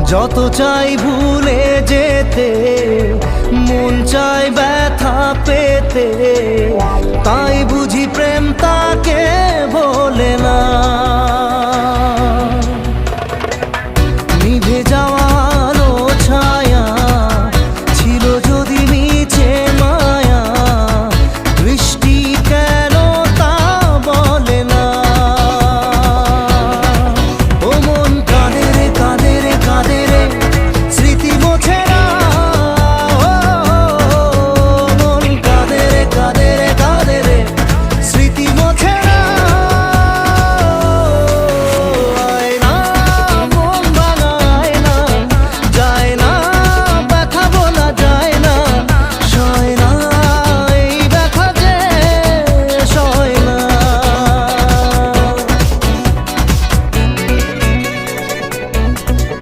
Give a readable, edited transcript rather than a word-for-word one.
যত চাই ভুলে যেতে, মন চাই ব্যথা পেতে, তাই বুঝি প্রেম তাকে বলে না। নিভে যাও